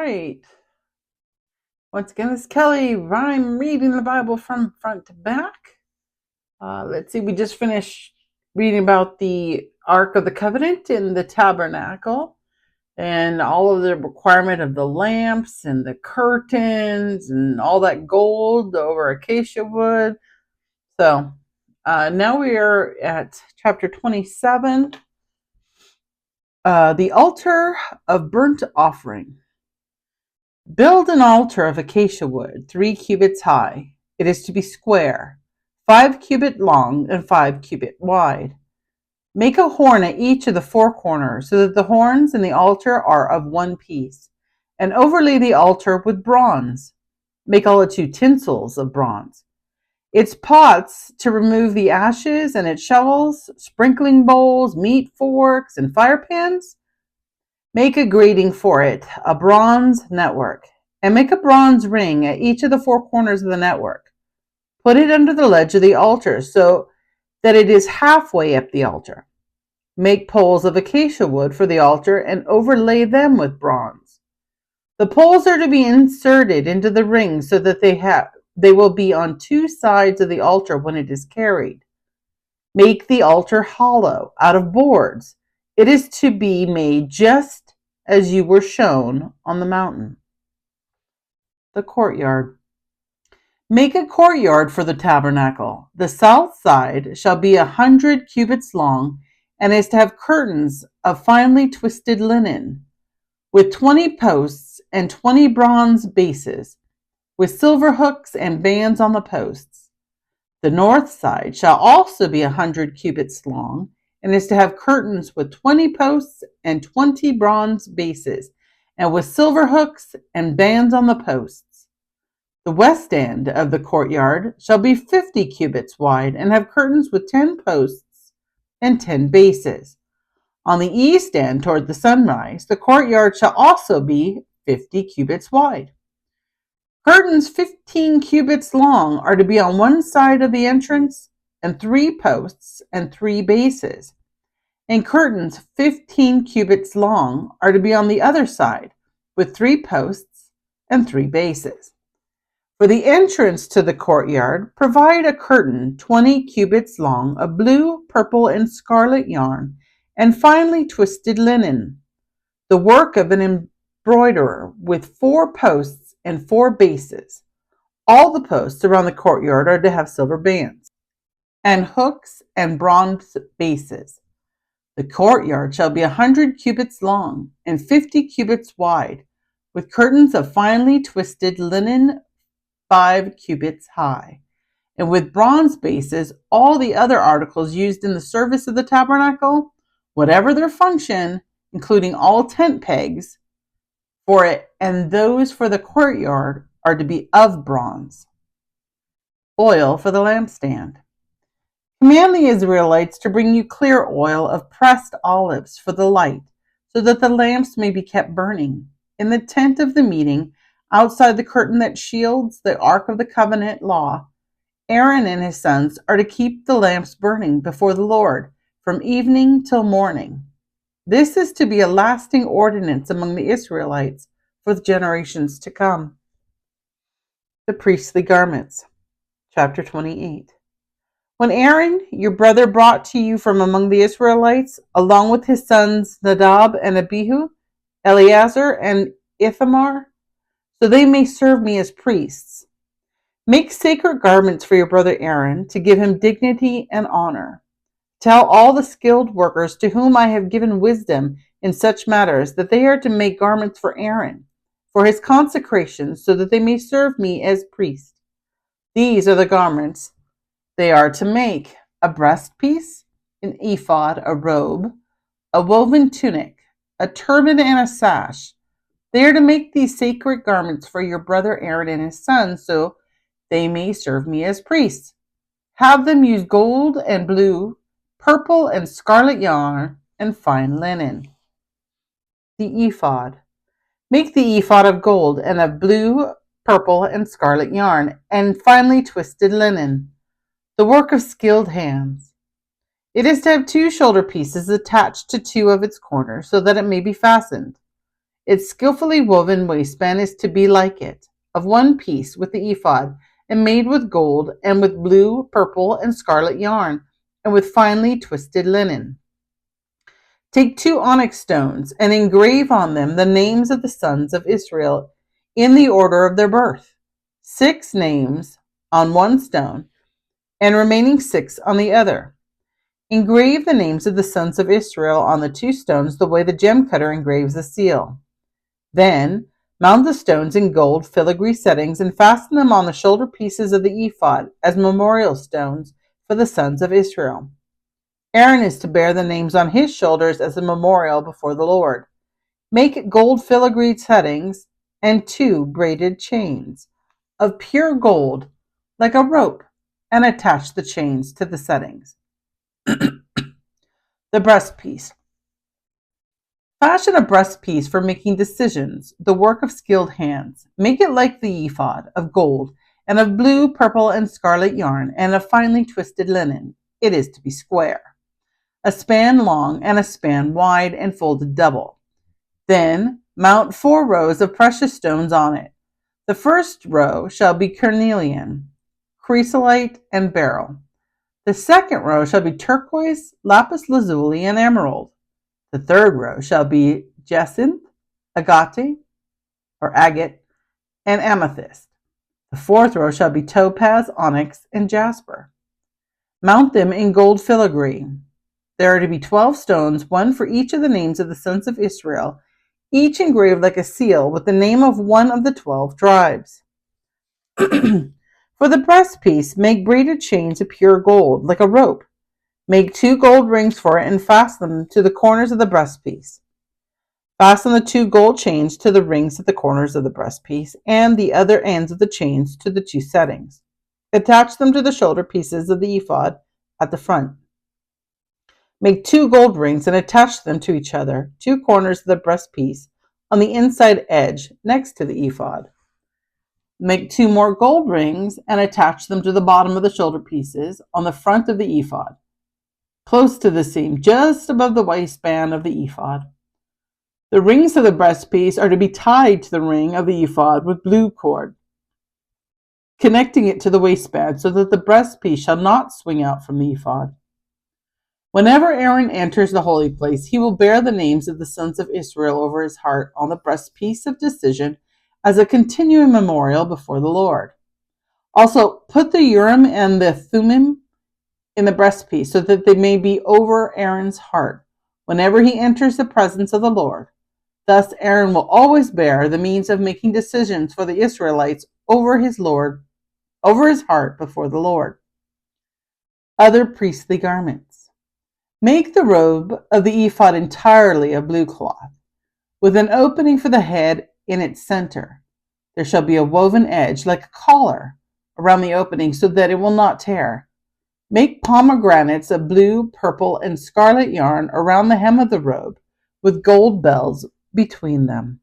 right. Once again, this is Kelly. I'm reading the Bible from front to back. Let's see, we just finished reading about the Ark of the Covenant in the tabernacle and all of the requirement of the lamps and the curtains and all that gold over acacia wood. So now we are at chapter 27, the altar of burnt offering. Build an altar of acacia wood, 3 cubits high. It is to be square, 5 cubit long and 5 cubit wide. Make a horn at each of the 4 corners so that the horns and the altar are of one piece, and overlay the altar with bronze. Make all its utensils of bronze. Its pots to remove the ashes, and its shovels, sprinkling bowls, meat forks, and fire pans. Make a grating for it, a bronze network, and make a bronze ring at each of the 4 corners of the network. Put it under the ledge of the altar so that it is halfway up the altar. Make poles of acacia wood for the altar and overlay them with bronze. The poles are to be inserted into the ring so that they will be on 2 sides of the altar when it is carried. Make the altar hollow out of boards. It is to be made just as you were shown on the mountain. The courtyard. Make a courtyard for the tabernacle. The south side shall be 100 cubits long, and is to have curtains of finely twisted linen, with 20 posts and 20 bronze bases, with silver hooks and bands on the posts. The north side shall also be 100 cubits long, and is to have curtains with 20 posts and 20 bronze bases, and with silver hooks and bands on the posts. The west end of the courtyard shall be 50 cubits wide, and have curtains with 10 posts and 10 bases. On the east end, toward the sunrise, the courtyard shall also be 50 cubits wide. Curtains 15 cubits long are to be on one side of the entrance, and 3 posts and 3 bases. And curtains 15 cubits long are to be on the other side, with 3 posts and 3 bases. For the entrance to the courtyard, provide a curtain 20 cubits long of blue, purple, and scarlet yarn, and finely twisted linen, the work of an embroiderer, with 4 posts and 4 bases. All the posts around the courtyard are to have silver bands, and hooks and bronze bases. The courtyard shall be 100 cubits long and 50 cubits wide, with curtains of finely twisted linen 5 cubits high, and with bronze bases. All the other articles used in the service of the tabernacle, whatever their function, including all tent pegs for it and those for the courtyard, are to be of bronze. Oil for the lampstand. Command the Israelites to bring you clear oil of pressed olives for the light, so that the lamps may be kept burning. In the tent of the meeting, outside the curtain that shields the Ark of the Covenant law, Aaron and his sons are to keep the lamps burning before the Lord from evening till morning. This is to be a lasting ordinance among the Israelites for the generations to come. The priestly garments. Chapter 28. When Aaron, your brother, brought to you from among the Israelites, along with his sons Nadab and Abihu, Eleazar and Ithamar, so they may serve me as priests, make sacred garments for your brother Aaron to give him dignity and honor. Tell all the skilled workers to whom I have given wisdom in such matters that they are to make garments for Aaron, for his consecration, so that they may serve me as priest. These are the garments they are to make: a breastpiece, an ephod, a robe, a woven tunic, a turban, and a sash. They are to make these sacred garments for your brother Aaron and his sons, so they may serve me as priests. Have them use gold and blue, purple and scarlet yarn, and fine linen. The ephod. Make the ephod of gold and of blue, purple, and scarlet yarn, and finely twisted linen, the work of skilled hands. It is to have 2 shoulder pieces attached to 2 of its corners, so that it may be fastened. Its skillfully woven waistband is to be like it, of one piece with the ephod, and made with gold, and with blue, purple, and scarlet yarn, and with finely twisted linen. Take 2 onyx stones, and engrave on them the names of the sons of Israel in the order of their birth, 6 names on one stone, and remaining 6 on the other. Engrave the names of the sons of Israel on the 2 stones the way the gem cutter engraves a seal. Then mount the stones in gold filigree settings and fasten them on the shoulder pieces of the ephod as memorial stones for the sons of Israel. Aaron is to bear the names on his shoulders as a memorial before the Lord. Make gold filigree settings and 2 braided chains of pure gold like a rope, and attach the chains to the settings. The breastpiece. Fashion a breastpiece for making decisions, the work of skilled hands. Make it like the ephod, of gold, and of blue, purple, and scarlet yarn, and of finely twisted linen. It is to be square, a span long and a span wide, and folded double. Then mount 4 rows of precious stones on it. The first row shall be carnelian, chrysolite, and beryl. The second row shall be turquoise, lapis lazuli, and emerald. The third row shall be jacinth, agate, and amethyst. The fourth row shall be topaz, onyx, and jasper. Mount them in gold filigree. There are to be 12 stones, one for each of the names of the sons of Israel, each engraved like a seal with the name of one of the 12 tribes. For the breastpiece, make braided chains of pure gold, like a rope. Make 2 gold rings for it and fasten them to the corners of the breastpiece. Fasten the 2 gold chains to the rings at the corners of the breastpiece and the other ends of the chains to the 2 settings. Attach them to the shoulder pieces of the ephod at the front. Make 2 gold rings and attach them to each other, 2 corners of the breastpiece on the inside edge next to the ephod. Make 2 more gold rings and attach them to the bottom of the shoulder pieces on the front of the ephod, close to the seam, just above the waistband of the ephod. The rings of the breastpiece are to be tied to the ring of the ephod with blue cord, connecting it to the waistband so that the breastpiece shall not swing out from the ephod. Whenever Aaron enters the holy place, he will bear the names of the sons of Israel over his heart on the breastpiece of decision as a continuing memorial before the Lord. Also, put the Urim and the Thummim in the breastpiece so that they may be over Aaron's heart whenever he enters the presence of the Lord. Thus, Aaron will always bear the means of making decisions for the Israelites over his heart before the Lord. Other priestly garments. Make the robe of the ephod entirely of blue cloth, with an opening for the head in its center. There shall be a woven edge like a collar around the opening so that it will not tear. Make pomegranates of blue, purple, and scarlet yarn around the hem of the robe, with gold bells between them.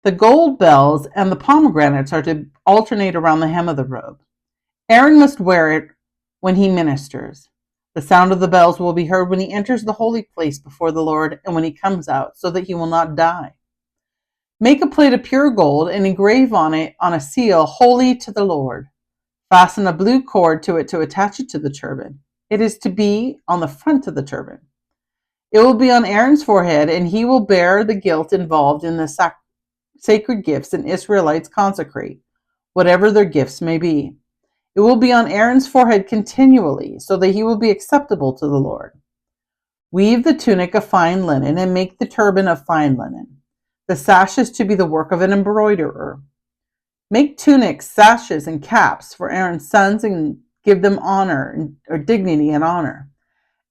The gold bells and the pomegranates are to alternate around the hem of the robe. Aaron must wear it when he ministers. The sound of the bells will be heard when he enters the holy place before the Lord and when he comes out, so that he will not die. Make a plate of pure gold and engrave on it on a seal, holy to the Lord. Fasten a blue cord to it to attach it to the turban. It is to be on the front of the turban. It will be on Aaron's forehead, and he will bear the guilt involved in the sacred gifts an Israelites consecrate, whatever their gifts may be. It will be on Aaron's forehead continually, so that he will be acceptable to the Lord. Weave the tunic of fine linen and make the turban of fine linen. The sash is to be the work of an embroiderer. Make tunics, sashes, and caps for Aaron's sons and give them honor or dignity and honor.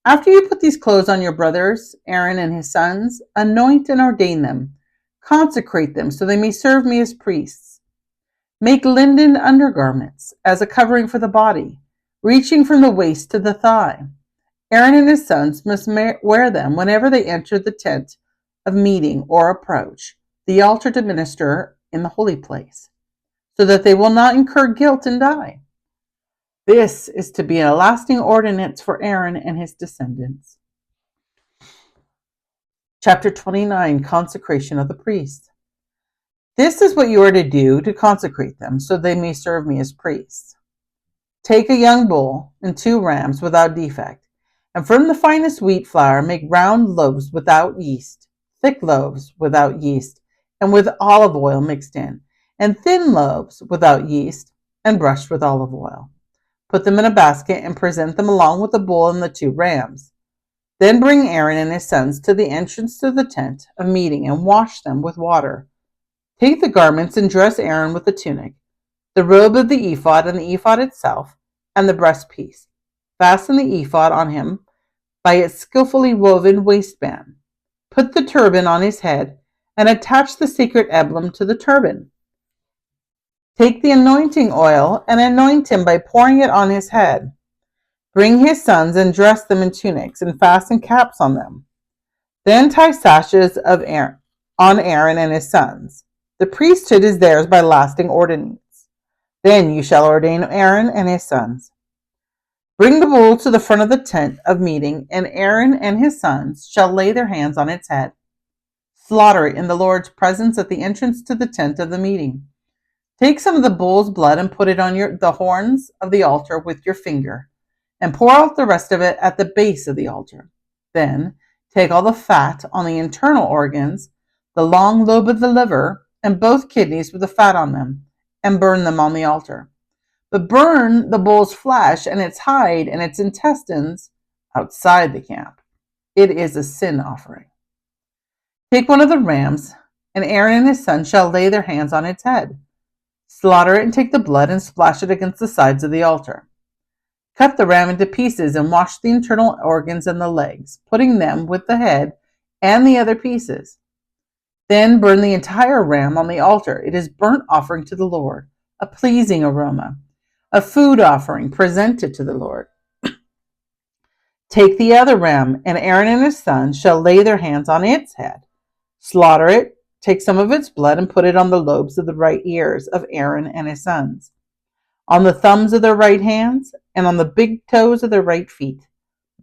After you put these clothes on your brothers, Aaron and his sons, anoint and ordain them. Consecrate them so they may serve me as priests. Make linden undergarments as a covering for the body, reaching from the waist to the thigh. Aaron and his sons must wear them whenever they enter the tent of meeting or approach the altar to minister in the holy place, so that they will not incur guilt and die. This is to be a lasting ordinance for Aaron and his descendants. Chapter 29, Consecration of the Priests. This is what you are to do to consecrate them, so they may serve me as priests. Take a young bull and 2 rams without defect, and from the finest wheat flour make round loaves without yeast, thick loaves without yeast, and with olive oil mixed in, and thin loaves without yeast, and brushed with olive oil. Put them in a basket and present them along with the bull and the 2 rams. Then bring Aaron and his sons to the entrance to the tent of meeting and wash them with water. Take the garments and dress Aaron with the tunic, the robe of the ephod and the ephod itself, and the breastpiece. Fasten the ephod on him by its skillfully woven waistband. Put the turban on his head and attach the sacred emblem to the turban. Take the anointing oil and anoint him by pouring it on his head. Bring his sons and dress them in tunics and fasten caps on them. Then tie sashes of Aaron on Aaron and his sons. The priesthood is theirs by lasting ordinance. Then you shall ordain Aaron and his sons. Bring the bull to the front of the tent of meeting, and Aaron and his sons shall lay their hands on its head. Slaughter it in the Lord's presence at the entrance to the tent of the meeting. Take some of the bull's blood and put it on the horns of the altar with your finger, and pour out the rest of it at the base of the altar. Then take all the fat on the internal organs, the long lobe of the liver, and both kidneys with the fat on them, and burn them on the altar. But burn the bull's flesh and its hide and its intestines outside the camp. It is a sin offering. Take one of the rams, and Aaron and his sons shall lay their hands on its head. Slaughter it and take the blood and splash it against the sides of the altar. Cut the ram into pieces and wash the internal organs and the legs, putting them with the head and the other pieces. Then burn the entire ram on the altar. It is burnt offering to the Lord, a pleasing aroma, a food offering presented to the Lord. Take the other ram, and Aaron and his sons shall lay their hands on its head. Slaughter it, take some of its blood and put it on the lobes of the right ears of Aaron and his sons, on the thumbs of their right hands, and on the big toes of their right feet.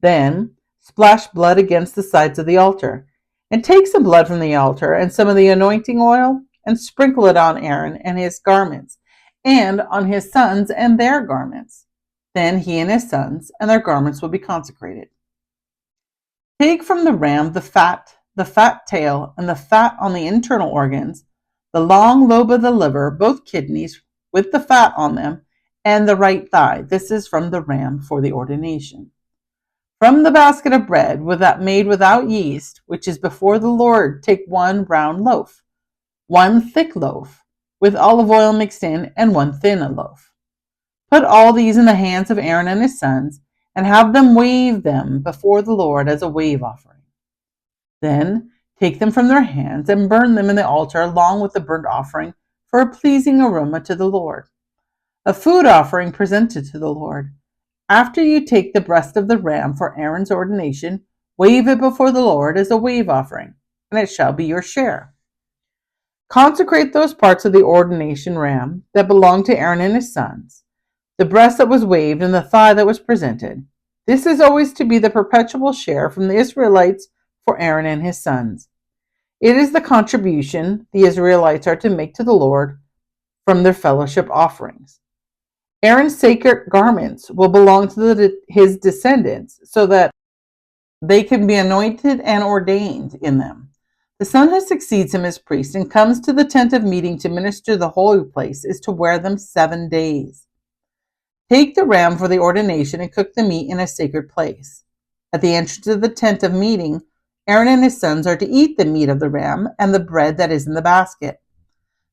Then splash blood against the sides of the altar, and take some blood from the altar and some of the anointing oil, and sprinkle it on Aaron and his garments, and on his sons and their garments. Then he and his sons and their garments will be consecrated. Take from the ram the fat tail, and the fat on the internal organs, the long lobe of the liver, both kidneys with the fat on them, and the right thigh. This is from the ram for the ordination. From the basket of bread made without yeast, which is before the Lord, take 1 round loaf, 1 thick loaf, with olive oil mixed in, and 1 thin loaf. Put all these in the hands of Aaron and his sons, and have them wave them before the Lord as a wave offering. Then take them from their hands and burn them in the altar along with the burnt offering for a pleasing aroma to the Lord, a food offering presented to the Lord. After you take the breast of the ram for Aaron's ordination, wave it before the Lord as a wave offering, and it shall be your share. Consecrate those parts of the ordination ram that belong to Aaron and his sons, the breast that was waved and the thigh that was presented. This is always to be the perpetual share from the Israelites for Aaron and his sons. It is the contribution the Israelites are to make to the Lord from their fellowship offerings. Aaron's sacred garments will belong to his descendants so that they can be anointed and ordained in them. The son who succeeds him as priest and comes to the tent of meeting to minister the holy place is to wear them 7 days. Take the ram for the ordination and cook the meat in a sacred place. At the entrance of the tent of meeting, Aaron and his sons are to eat the meat of the ram and the bread that is in the basket.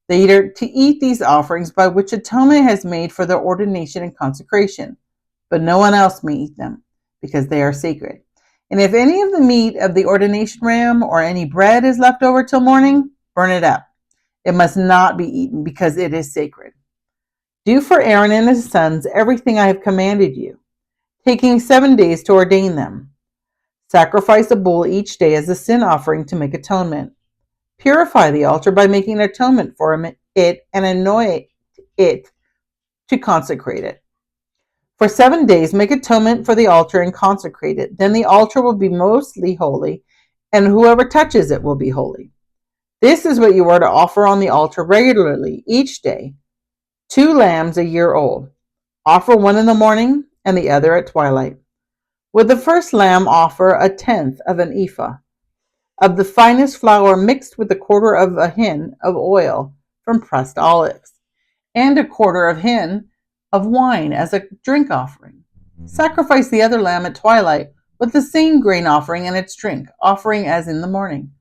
They are to eat these offerings by which atonement has made for their ordination and consecration, but no one else may eat them, because they are sacred. And if any of the meat of the ordination ram or any bread is left over till morning, burn it up. It must not be eaten, because it is sacred. Do for Aaron and his sons everything I have commanded you, taking 7 days to ordain them. Sacrifice a bull each day as a sin offering to make atonement. Purify the altar by making atonement for it and anoint it to consecrate it. For 7 days make atonement for the altar and consecrate it. Then the altar will be mostly holy, and whoever touches it will be holy. This is what you are to offer on the altar regularly each day: 2 lambs a year old. Offer one in the morning and the other at twilight. With the first lamb offer a tenth of an ephah of the finest flour mixed with a quarter of a hin of oil from pressed olives, and a quarter of hin of wine as a drink offering. Sacrifice the other lamb at twilight with the same grain offering and its drink offering as in the morning,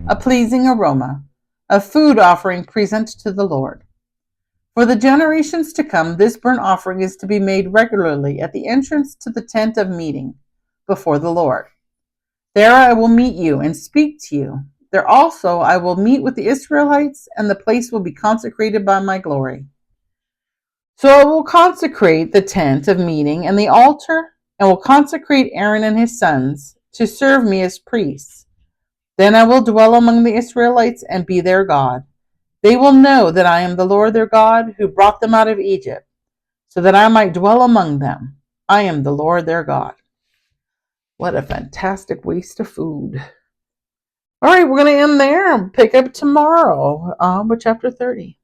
a pleasing aroma, a food offering present to the Lord. For the generations to come, this burnt offering is to be made regularly at the entrance to the tent of meeting before the Lord. There I will meet you and speak to you. There also I will meet with the Israelites, and the place will be consecrated by my glory. So I will consecrate the tent of meeting and the altar, and will consecrate Aaron and his sons to serve me as priests. Then I will dwell among the Israelites and be their God. They will know that I am the Lord their God, who brought them out of Egypt, so that I might dwell among them. I am the Lord their God. What a fantastic waste of food. All right, we're going to end there and pick up tomorrow with chapter 30.